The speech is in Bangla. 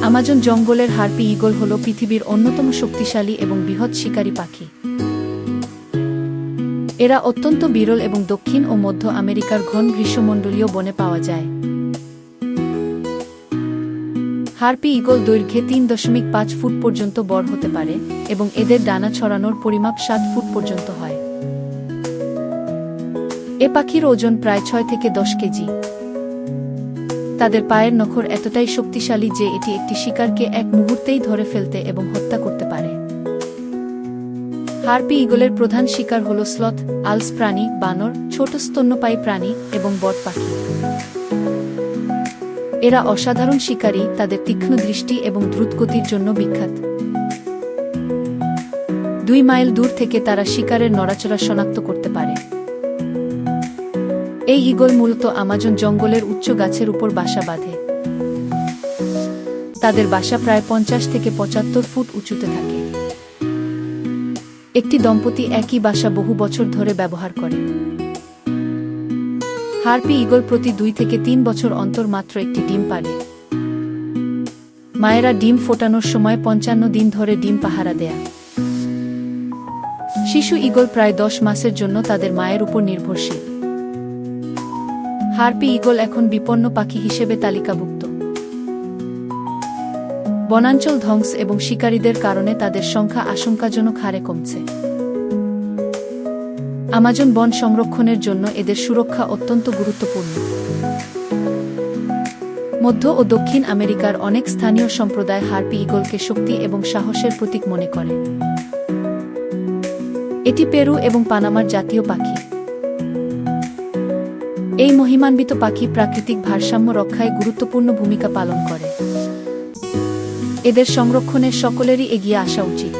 আমাজন জঙ্গলের হার্পি ঈগল হল পৃথিবীর অন্যতম শক্তিশালী এবং বৃহৎ শিকারী পাখি। এরা অত্যন্ত বিরল এবং দক্ষিণ ও মধ্য আমেরিকার ঘন গ্রীষ্মমণ্ডলীয় বনে পাওয়া যায়। হার্পি ঈগল দৈর্ঘ্যে ৩.৫ ফুট পর্যন্ত বড় হতে পারে এবং এদের ডানা ছড়ানোর পরিমাপ ৭ ফুট পর্যন্ত হয়। এ পাখির ওজন প্রায় ৬ থেকে ১০ কেজি। তাদের পায়ের নখর এতটাই শক্তিশালী যে এটি একটি শিকারকে এক মুহূর্তেই ধরে ফেলতে এবং হত্যা করতে পারে। হার্পি ঈগলের প্রধান শিকার হল স্লথ, আলস প্রাণী, বানর, ছোট স্তন্যপায়ী প্রাণী এবং বট পাখি। এরা অসাধারণ শিকারী, তাদের তীক্ষ্ণ দৃষ্টি এবং দ্রুত গতির জন্য বিখ্যাত। ২ মাইল দূর থেকে তারা শিকারের নড়াচড়া শনাক্ত করতে পারে। এই ঈগল মূলত আমাজন জঙ্গলের উচ্চ গাছের উপর বাসা বাঁধে। তাদের বাসা প্রায় ৫০ থেকে ৭৫ ফুট উঁচুতে থাকে। একটি দম্পতি একই বাসা বহু বছর ধরে ব্যবহার করে। হার্পি ঈগল প্রতি ২ থেকে ৩ বছর অন্তর মাত্র একটি ডিম পাড়ে। মায়েরা ডিম ফোটানোর সময় ৫৫ দিন ধরে ডিম পাহারা দেয়া। শিশু ঈগল প্রায় ১০ মাসের জন্য তাদের মায়ের উপর নির্ভরশীল। হার্পি ঈগল এখন বিপন্ন পাখি হিসেবে তালিকাভুক্ত। বনাঞ্চল ধ্বংস এবং শিকারীদের কারণে তাদের সংখ্যা আশঙ্কাজনক হারে কমছে। আমাজন বন সংরক্ষণের জন্য এদের সুরক্ষা অত্যন্ত গুরুত্বপূর্ণ। মধ্য ও দক্ষিণ আমেরিকার অনেক স্থানীয় সম্প্রদায় হার্পি ঈগলকে শক্তি এবং সাহসের প্রতীক মনে করে। এটি পেরু এবং পানামার জাতীয় পাখি। এই মহিমান্বিত পাখি প্রাকৃতিক ভারসাম্য রক্ষায় গুরুত্বপূর্ণ ভূমিকা পালন করে। এদের সংরক্ষণে সকলেরই এগিয়ে আসা উচিত।